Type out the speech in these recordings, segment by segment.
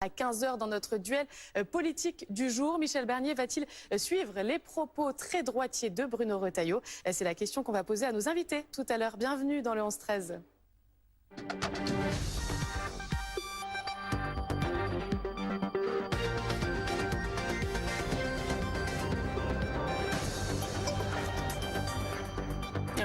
À 15 h dans notre duel politique du jour, Michel Barnier va-t-il suivre les propos très droitiers de Bruno Retailleau? C'est la question qu'on va poser à nos invités tout à l'heure. Bienvenue dans le 11-13.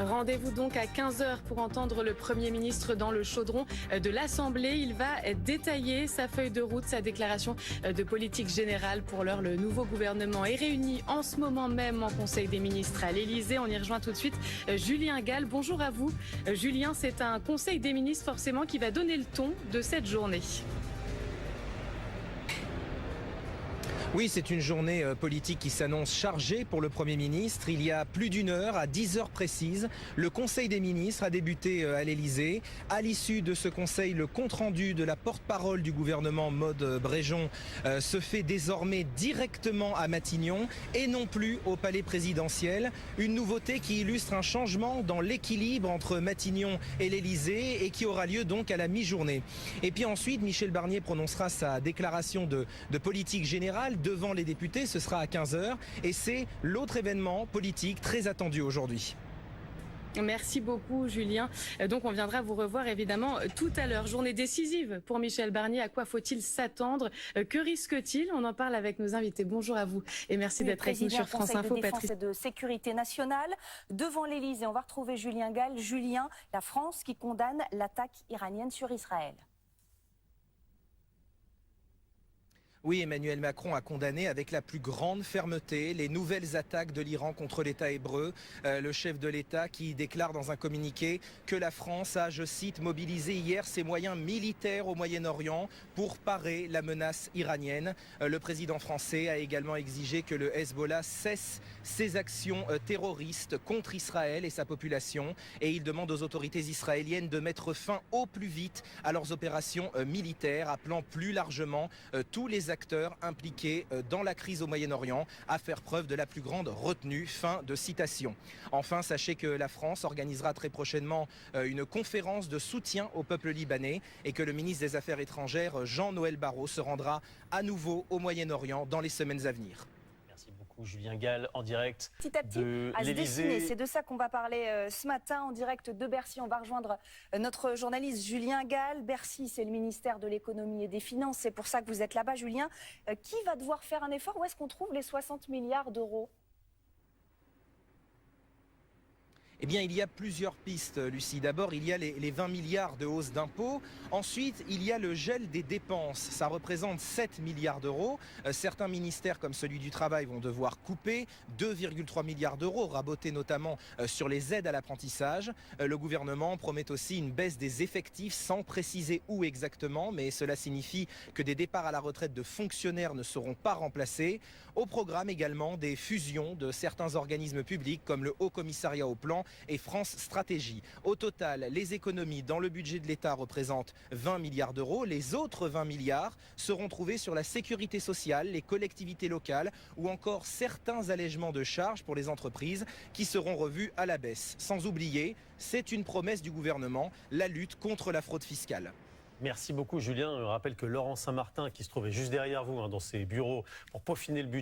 Rendez-vous donc à 15 h pour entendre le Premier ministre dans le chaudron de l'Assemblée. Il va détailler sa feuille de route, sa déclaration de politique générale. Pour l'heure, le nouveau gouvernement est réuni en ce moment même en Conseil des ministres à l'Élysée. On y rejoint tout de suite Julien Gall. Bonjour à vous. Julien, c'est un Conseil des ministres forcément qui va donner le ton de cette journée. Oui, c'est une journée politique qui s'annonce chargée pour le Premier ministre. Il y a plus d'une heure, à 10 heures précises, le Conseil des ministres a débuté à l'Élysée. À l'issue de ce conseil, le compte-rendu de la porte-parole du gouvernement, Maude Bréjon, se fait désormais directement à Matignon et non plus au palais présidentiel. Une nouveauté qui illustre un changement dans l'équilibre entre Matignon et l'Élysée et qui aura lieu donc à la mi-journée. Et puis ensuite, Michel Barnier prononcera sa déclaration de politique générale devant les députés. Ce sera à 15 h et c'est l'autre événement politique très attendu aujourd'hui. Merci beaucoup Julien. Donc on viendra vous revoir évidemment tout à l'heure. Journée décisive pour Michel Barnier. À quoi faut-il s'attendre? Que risque-t-il? On en parle avec nos invités. Bonjour à vous et merci d'être avec nous sur France Info. De défense et de sécurité nationale devant l'Élysée. On va retrouver Julien Gall. Julien, la France qui condamne l'attaque iranienne sur Israël. Oui, Emmanuel Macron a condamné avec la plus grande fermeté les nouvelles attaques de l'Iran contre l'État hébreu. Le chef de l'État qui déclare dans un communiqué que la France a, je cite, mobilisé hier ses moyens militaires au Moyen-Orient pour parer la menace iranienne. Le président français a également exigé que le Hezbollah cesse ses actions terroristes contre Israël et sa population. Et il demande aux autorités israéliennes de mettre fin au plus vite à leurs opérations militaires, appelant plus largement tous les acteurs impliqués dans la crise au Moyen-Orient à faire preuve de la plus grande retenue. Fin de citation. Enfin, sachez que la France organisera très prochainement une conférence de soutien au peuple libanais et que le ministre des Affaires étrangères, Jean-Noël Barrot, se rendra à nouveau au Moyen-Orient dans les semaines à venir. Merci beaucoup Julien Gall en direct petit à petit de à se l'Élysée. dessiner. C'est de ça qu'on va parler ce matin en direct de Bercy. On va rejoindre notre journaliste Julien Gall. Bercy, c'est le ministère de l'économie et des finances. C'est pour ça que vous êtes là-bas, Julien. Qui va devoir faire un effort? Où est-ce qu'on trouve les 60 milliards d'euros? Eh bien, il y a plusieurs pistes, Lucie. D'abord, il y a les 20 milliards de hausse d'impôts. Ensuite, il y a le gel des dépenses. Ça représente 7 milliards d'euros. Certains ministères, comme celui du Travail, vont devoir couper 2,3 milliards d'euros, rabotés notamment sur les aides à l'apprentissage. Le gouvernement promet aussi une baisse des effectifs sans préciser où exactement, mais cela signifie que des départs à la retraite de fonctionnaires ne seront pas remplacés. Au programme également des fusions de certains organismes publics comme le Haut Commissariat au Plan et France Stratégie. Au total, les économies dans le budget de l'État représentent 20 milliards d'euros. Les autres 20 milliards seront trouvés sur la sécurité sociale, les collectivités locales ou encore certains allègements de charges pour les entreprises qui seront revus à la baisse. Sans oublier, c'est une promesse du gouvernement, la lutte contre la fraude fiscale. Merci beaucoup Julien. Je rappelle que Laurent Saint-Martin, qui se trouvait juste derrière vous dans ses bureaux pour peaufiner le budget,